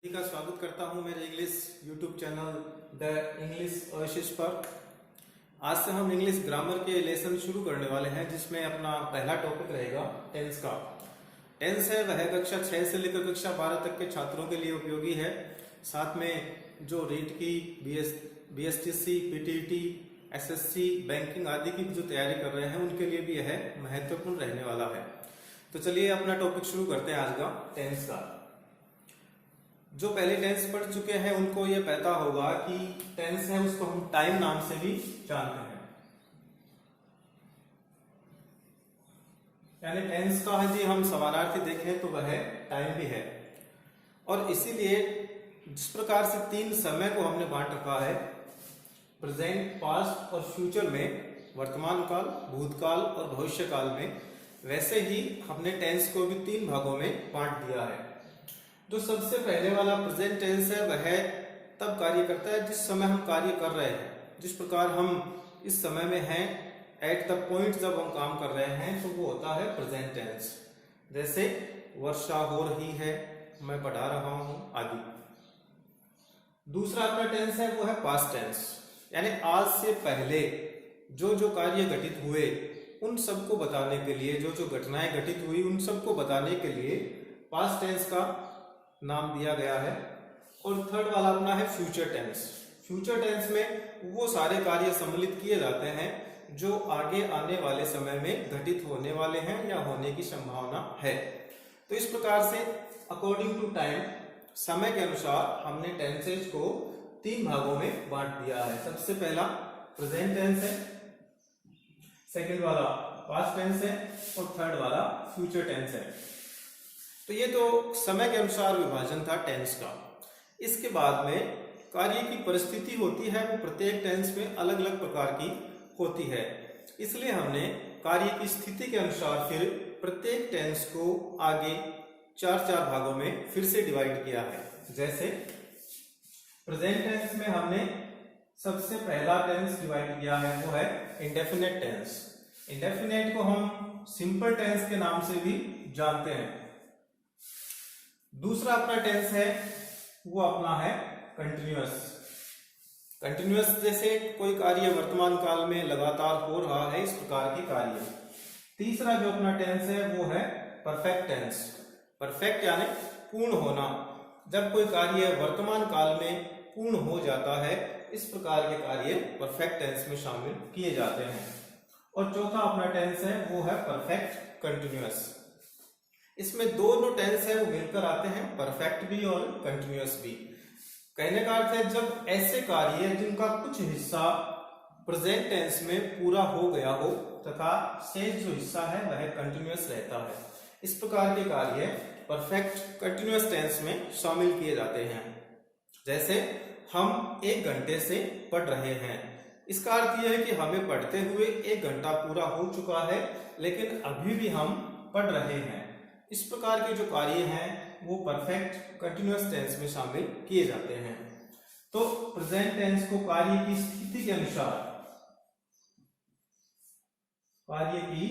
का स्वागत करता हूं मेरे English YouTube channel the English oasis पर। आज से हम इंग्लिश ग्रामर के लेसन शुरू करने वाले हैं, जिसमें अपना पहला टॉपिक रहेगा टेंस का। टेंस है वह कक्षा 6 से लेकर कक्षा 12 तक के छात्रों के लिए उपयोगी है। साथ में जो रीट की बीएसटीसी, पीटीटी, एसएससी, बैंकिंग आदि की जो तैयारी कर रहे हैं उनके लिए भी यह महत्वपूर्ण रहने वाला है। तो चलिए अपना टॉपिक शुरू करते हैं आज का टेंस का। जो पहले टेंस पढ़ चुके हैं उनको ये पता होगा कि टेंस है उसको हम टाइम नाम से भी जानते हैं। यानी टेंस का जी हम समानार्थी देखें तो वह टाइम भी है। और इसीलिए जिस प्रकार से तीन समय को हमने बांट रखा है, प्रेजेंट, पास्ट और फ्यूचर में, वर्तमान काल, भूतकाल और भविष्य काल में, वैसे ही हमने टेंस को भी तीन भागों में बांट दिया है। जो सबसे पहले वाला प्रेजेंट टेंस है वह तब कार्य करता है जिस समय हम कार्य कर रहे हैं। जिस प्रकार हम इस समय में हैं, एट द पॉइंट जब हम काम कर रहे हैं तो वो होता है प्रेजेंट टेंस। जैसे वर्षा हो रही है, मैं पढ़ा रहा हूं आदि। दूसरा अपना टेंस है वो है पास्ट टेंस, यानी आज से पहले जो कार्य घटित हुए उन सबको बताने के लिए, जो घटनाएं घटित हुई उन सबको बताने के लिए पास्ट टेंस का नाम दिया गया है। और थर्ड वाला अपना है फ्यूचर टेंस। फ्यूचर टेंस में वो सारे कार्य सम्मिलित किए जाते हैं जो आगे आने वाले समय में घटित होने वाले हैं या होने की संभावना है। तो इस प्रकार से अकॉर्डिंग टू टाइम, समय के अनुसार हमने टेंसेज को तीन भागों में बांट दिया है। सबसे पहला प्रेजेंट टेंस है, सेकंड वाला पास्ट टेंस है और थर्ड वाला फ्यूचर टेंस है। तो ये तो समय के अनुसार विभाजन था टेंस का। इसके बाद में कार्य की परिस्थिति होती है, वो प्रत्येक टेंस में अलग अलग प्रकार की होती है। इसलिए हमने कार्य की स्थिति के अनुसार फिर प्रत्येक टेंस को आगे चार भागों में फिर से डिवाइड किया है। जैसे प्रेजेंट टेंस में हमने सबसे पहला टेंस डिवाइड किया है वो है इंडेफिनेट टेंस। इंडेफिनेट को हम सिंपल टेंस के नाम से भी जानते हैं। दूसरा अपना टेंस है वो अपना है कंटिन्यूअस। कंटिन्यूअस जैसे कोई कार्य वर्तमान काल में लगातार हो रहा है, इस प्रकार के कार्य। तीसरा जो अपना टेंस है वो है परफेक्ट टेंस। परफेक्ट यानी पूर्ण होना, जब कोई कार्य वर्तमान काल में पूर्ण हो जाता है, इस प्रकार के कार्य परफेक्ट टेंस में शामिल किए जाते हैं। और चौथा अपना टेंस है वो है परफेक्ट कंटिन्यूअस। इसमें दोनों टेंस है वो मिलकर आते हैं, परफेक्ट भी और कंटिन्यूअस भी। कहने का अर्थ है जब ऐसे कार्य जिनका कुछ हिस्सा प्रेजेंट टेंस में पूरा हो गया हो तथा शेष जो हिस्सा है वह कंटिन्यूअस रहता है, इस प्रकार के कार्य परफेक्ट कंटिन्यूअस टेंस में शामिल किए जाते हैं। जैसे हम 1 घंटे से पढ़ रहे हैं, इसका अर्थ यह है कि हमें पढ़ते हुए 1 घंटा पूरा हो चुका है, लेकिन अभी भी हम पढ़ रहे हैं। इस प्रकार के जो कार्य हैं वो परफेक्ट कंटिन्यूअस टेंस में शामिल किए जाते हैं। तो प्रेजेंट टेंस को कार्य की स्थिति के अनुसार, कार्य की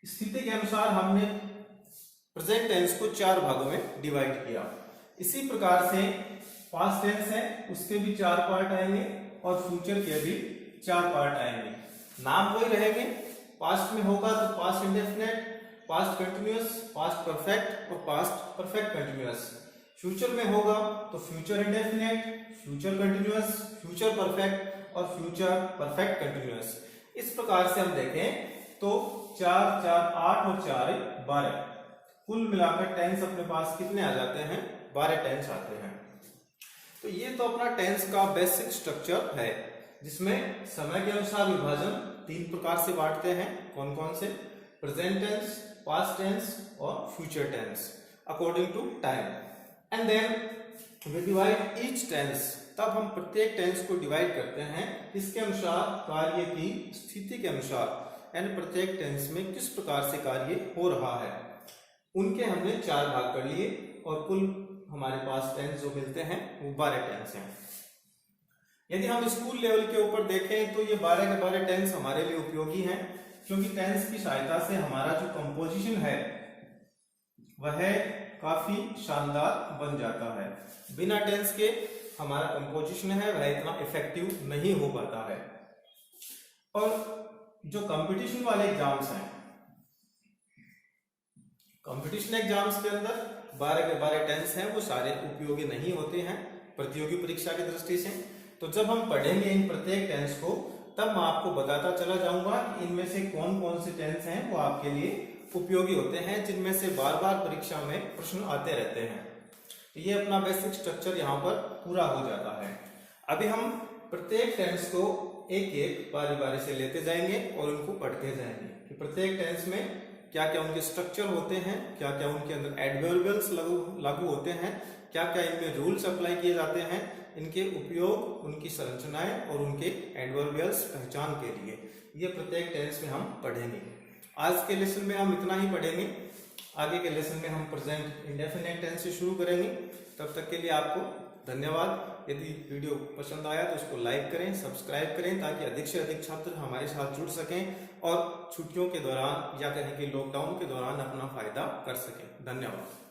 स्थिति के अनुसार हमने प्रेजेंट टेंस को 4 भागों में डिवाइड किया। इसी प्रकार से पास्ट टेंस है उसके भी 4 पार्ट आएंगे और फ्यूचर के भी 4 पार्ट आएंगे। नाम वही रहेंगे। पास्ट में होगा तो past indefinite, past continuous, past perfect और पास्ट परफेक्ट कंटिन्यूअस। फ्यूचर में होगा तो future indefinite, future continuous, future perfect और फ्यूचर परफेक्ट कंटिन्यूअस। इस प्रकार से हम देखें तो 4 4 8 और 4 12, कुल मिलाकर टेंस अपने पास कितने आ जाते हैं? 12 टेंस आते हैं। तो ये तो अपना टेंस का बेसिक स्ट्रक्चर है, जिसमें समय के अनुसार विभाजन 3 प्रकार से बांटते हैं। कौन कौन से? प्रेजेंट टेंस, पास्ट टेंस और future tense according to time. And then we divide each tense. तब हम प्रत्येक टेंस को डिवाइड करते हैं इसके अनुसार, कार्य की स्थिति के अनुसार, यानी प्रत्येक टेंस में किस प्रकार से कार्य हो रहा है। उनके हमने 4 भाग कर लिए और कुल हमारे पास टेंस जो मिलते हैं वो 12 टेंस हैं। यदि हम स्कूल लेवल के ऊपर देखें तो ये 12 के 12 टेंस हमारे लिए उपयोगी हैं, क्योंकि टेंस की सहायता से हमारा जो कंपोजिशन है वह काफी शानदार बन जाता है। बिना टेंस के हमारा कंपोजिशन है वह इतना इफेक्टिव नहीं हो पाता है। और जो कंपटीशन वाले एग्जाम्स हैं, कंपटीशन एग्जाम्स के अंदर 12 के 12 टेंस हैं वो सारे उपयोगी नहीं होते हैं प्रतियोगी परीक्षा की दृष्टि से। तो जब हम पढ़ेंगे इन प्रत्येक टेंस को तब मैं आपको बताता चला जाऊंगा कि इनमें से कौन कौन से टेंस हैं वो आपके लिए उपयोगी होते हैं, जिनमें से बार बार परीक्षा में प्रश्न आते रहते हैं। ये अपना बेसिक स्ट्रक्चर यहाँ पर पूरा हो जाता है। अभी हम प्रत्येक टेंस को एक एक बारी बारी से लेते जाएंगे और उनको पढ़ते जाएंगे कि प्रत्येक टेंस में क्या क्या उनके स्ट्रक्चर होते हैं, क्या क्या उनके अंदर एडवर्बियल्स लागू होते हैं, क्या क्या इनमें रूल्स अप्लाई किए जाते हैं, इनके उपयोग, उनकी संरचनाएं और उनके एडवर्बियल्स पहचान के लिए ये प्रत्येक टेंस में हम पढ़ेंगे। आज के लेसन में हम इतना ही पढ़ेंगे। आगे के लेसन में हम प्रेजेंट इंडेफिनिट टेंस से शुरू करेंगे। तब तक के लिए आपको धन्यवाद। यदि वीडियो पसंद आया तो उसको लाइक करें, सब्सक्राइब करें ताकि अधिक से अधिक छात्र हमारे साथ जुड़ सकें और छुट्टियों के दौरान या कहें कि लॉकडाउन के दौरान अपना फायदा कर सकें। धन्यवाद।